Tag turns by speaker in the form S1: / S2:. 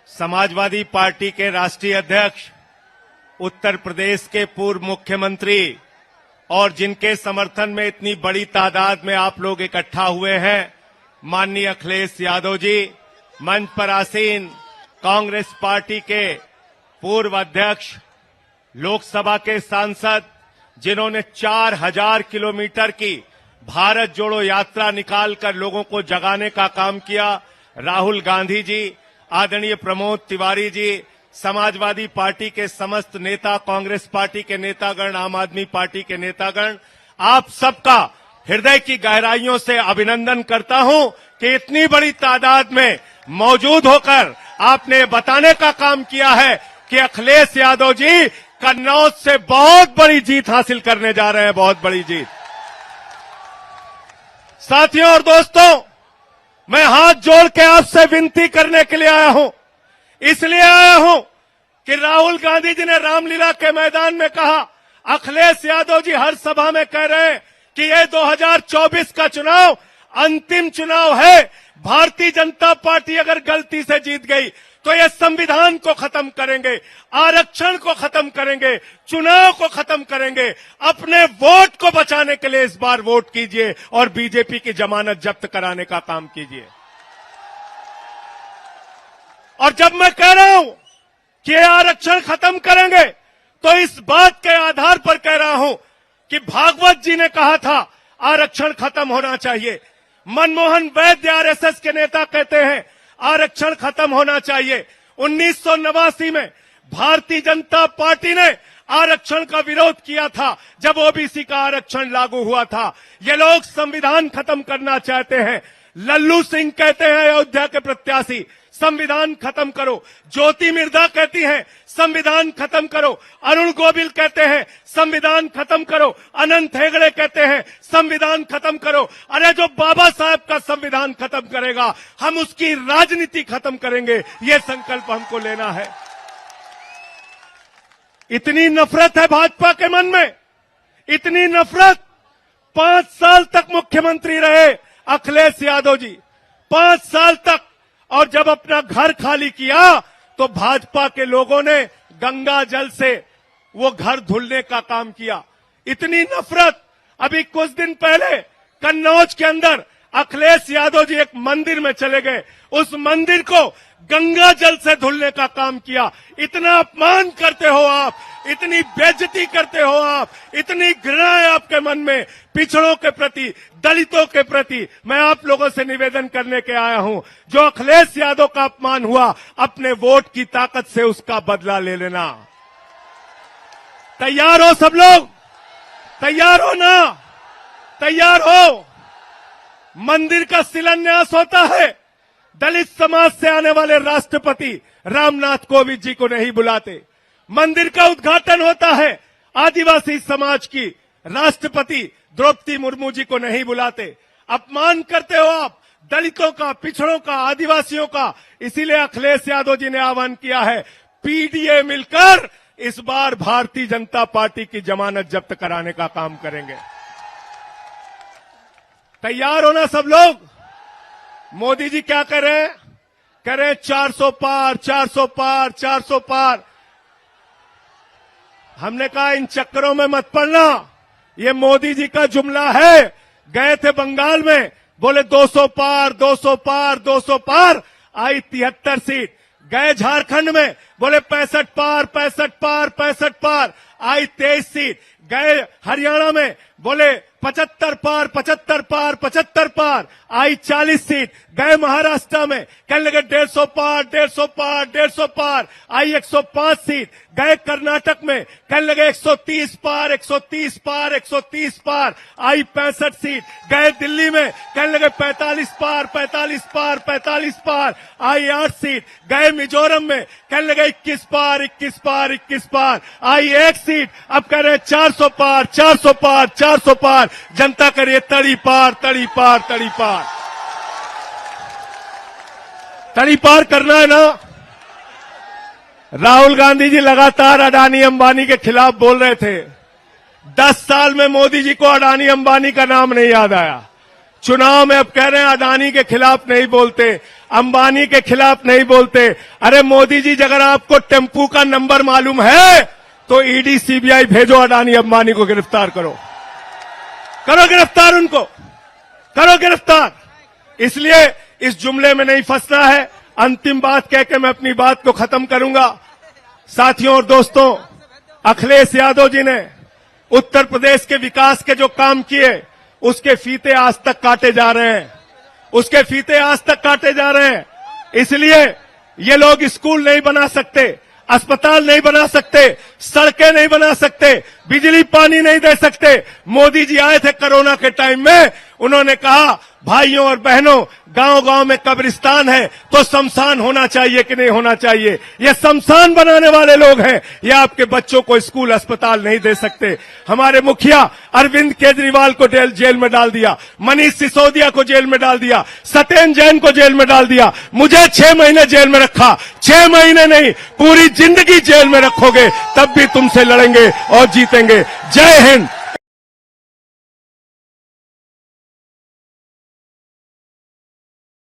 S1: Samajwadi party के राष्ट्रीय अध्यक्ष, उत्तर प्रदेश के पूर्व मुख्यमंत्री और जिनके समर्थन में इतनी बड़ी तादाद में आप लोग इकट्ठा हुए हैं, माननीय अखिलेश यादव जी, मंच पर आसीन कांग्रेस पार्टी के पूर्व अध्यक्ष, लोकसभा के सांसद, जिन्होंने 4000 किलोमीटर की भारत जोड़ो यात्रा निकालकर लोगों को जगाने का काम किया, राहुल गांधी जी, आदरणीय प्रमोद तिवारी जी, समाजवादी पार्टी के समस्त नेता, कांग्रेस पार्टी के नेतागण, आम आदमी पार्टी के नेतागण, आप सबका हृदय की गहराइयों से अभिनंदन करता हूं कि इतनी बड़ी तादाद में मौजूद होकर आपने बताने का काम किया है कि अखिलेश यादव जी कन्नौज से बहुत बड़ी जीत हासिल करने जा रहे हैं, बहुत बड़ी जीत। साथियों और दोस्तों, मैं हाथ जोड़ के आपसे विनती करने के लिए आया हूं, इसलिए आया हूं कि राहुल गांधी जी ने रामलीला के मैदान में कहा, अखिलेश यादव जी हर सभा में कह रहे हैं कि ये 2024 का चुनाव अंतिम चुनाव है। भारतीय जनता पार्टी अगर गलती से जीत गई तो ये संविधान को खत्म करेंगे, आरक्षण को खत्म करेंगे, चुनाव को खत्म करेंगे। अपने वोट को बचाने के लिए इस बार वोट कीजिए और बीजेपी की जमानत जब्त कराने का काम कीजिए। और जब मैं कह रहा हूं कि ये आरक्षण खत्म करेंगे तो इस बात के आधार पर कह रहा हूं कि भागवत जी ने कहा था आरक्षण खत्म होना चाहिए। मनमोहन वैद्य आरएसएस के नेता कहते हैं आरक्षण खत्म होना चाहिए। 1989 में भारतीय जनता पार्टी ने आरक्षण का विरोध किया था जब ओबीसी का आरक्षण लागू हुआ था। ये लोग संविधान खत्म करना चाहते हैं। लल्लू सिंह कहते हैं अयोध्या के प्रत्याशी, संविधान खत्म करो। ज्योति मिर्धा कहती हैं संविधान खत्म करो। अरुण गोविल कहते हैं संविधान खत्म करो। अनंत हेगड़े कहते हैं संविधान खत्म करो। अरे जो बाबा साहब का संविधान खत्म करेगा, हम उसकी राजनीति खत्म करेंगे, ये संकल्प हमको लेना है। इतनी नफरत है भाजपा के मन में, इतनी नफरत। 5 साल तक मुख्यमंत्री रहे अखिलेश यादव जी, 5 साल तक। और जब अपना घर खाली किया तो भाजपा के लोगों ने गंगा जल से वो घर धुलने का काम किया। इतनी नफरत। अभी कुछ दिन पहले कन्नौज के अंदर अखिलेश यादव जी एक मंदिर में चले गए, उस मंदिर को गंगा जल से धुलने का काम किया। इतना अपमान करते हो आप, इतनी बेइज्जती करते हो आप, इतनी घृणा है आपके मन में पिछड़ों के प्रति, दलितों के प्रति। मैं आप लोगों से निवेदन करने के आया हूं, जो अखिलेश यादव का अपमान हुआ, अपने वोट की ताकत से उसका बदला ले लेना। तैयार हो सब लोग? तैयार हो ना? तैयार हो? मंदिर का शिलान्यास होता है, दलित समाज से आने वाले राष्ट्रपति रामनाथ कोविंद जी को नहीं बुलाते। मंदिर का उद्घाटन होता है, आदिवासी समाज की राष्ट्रपति द्रौपदी मुर्मू जी को नहीं बुलाते। अपमान करते हो आप दलितों का, पिछड़ों का, आदिवासियों का। इसीलिए अखिलेश यादव जी ने आह्वान किया है, पीडीए मिलकर इस बार भारतीय जनता पार्टी की जमानत जब्त कराने का काम करेंगे। तैयार हो ना सब लोग? मोदी जी क्या कर रहे हैं? कह रहे हैं 400 पार, 400 पार, 400 पार। हमने कहा इन चक्करों में मत पड़ना, ये मोदी जी का जुमला है। गए थे बंगाल में, बोले 200 पार, 200 पार, 200 पार, आई 73 सीट। गए झारखंड में, बोले 65 पार, 65 पार, 65 पार, आई 23 सीट। गए हरियाणा में, बोले 75 पार, 75 पार, 75 पार, आई 40 सीट। गए महाराष्ट्र में, कहने लगे 150 पार, 150 पार, 150 पार, आई 105 सीट। गए कर्नाटक में, कहने लगे 130 पार, 130 पार, 130 पार, आई 65 सीट। गए दिल्ली में, कहने लगे 45 पार, 45 पार, 45 पार, आई 8 सीट। गए मिजोरम में, कहने लगे 21 पार, 21 पार, 21 पार, आई 1 सीट। अब कह रहे 400 पार, 400 पार, 400 पार। जनता करिए तड़ी पार, तड़ी पार, तड़ी पार। तड़ी पार करना है ना? राहुल गांधी जी लगातार अडानी अंबानी के खिलाफ बोल रहे थे। 10 साल में मोदी जी को अडानी अंबानी का नाम नहीं याद आया। चुनाव में अब कह रहे हैं अदानी के खिलाफ नहीं बोलते, अंबानी के खिलाफ नहीं बोलते। अरे मोदी जी, अगर आपको टेम्पू का नंबर मालूम है तो ईडी सीबीआई भेजो, अदानी अंबानी को गिरफ्तार करो, करो गिरफ्तार, उनको करो गिरफ्तार। इसलिए इस जुमले में नहीं फंसना है। अंतिम बात कह के मैं अपनी बात को खत्म करूंगा। साथियों और दोस्तों, अखिलेश यादव जी ने उत्तर प्रदेश के विकास के जो काम किए उसके फीते आज तक काटे जा रहे हैं, उसके फीते आज तक काटे जा रहे हैं। इसलिए ये लोग स्कूल नहीं बना सकते, अस्पताल नहीं बना सकते, सड़कें नहीं बना सकते, बिजली पानी नहीं दे सकते। मोदी जी आए थे कोरोना के टाइम में, उन्होंने कहा भाइयों और बहनों, गांव-गांव में कब्रिस्तान है तो शमशान होना चाहिए कि नहीं होना चाहिए? ये शमशान बनाने वाले लोग हैं, ये आपके बच्चों को स्कूल अस्पताल नहीं दे सकते। हमारे मुखिया अरविंद केजरीवाल को जेल में डाल दिया, मनीष सिसोदिया को जेल में डाल दिया, सत्येंद्र जैन को जेल में डाल दिया, मुझे 6 महीने जेल में रखा। 6 महीने नहीं, पूरी जिंदगी जेल में रखोगे, तब भी तुमसे लड़ेंगे और जीतेंगे। जय हिंद।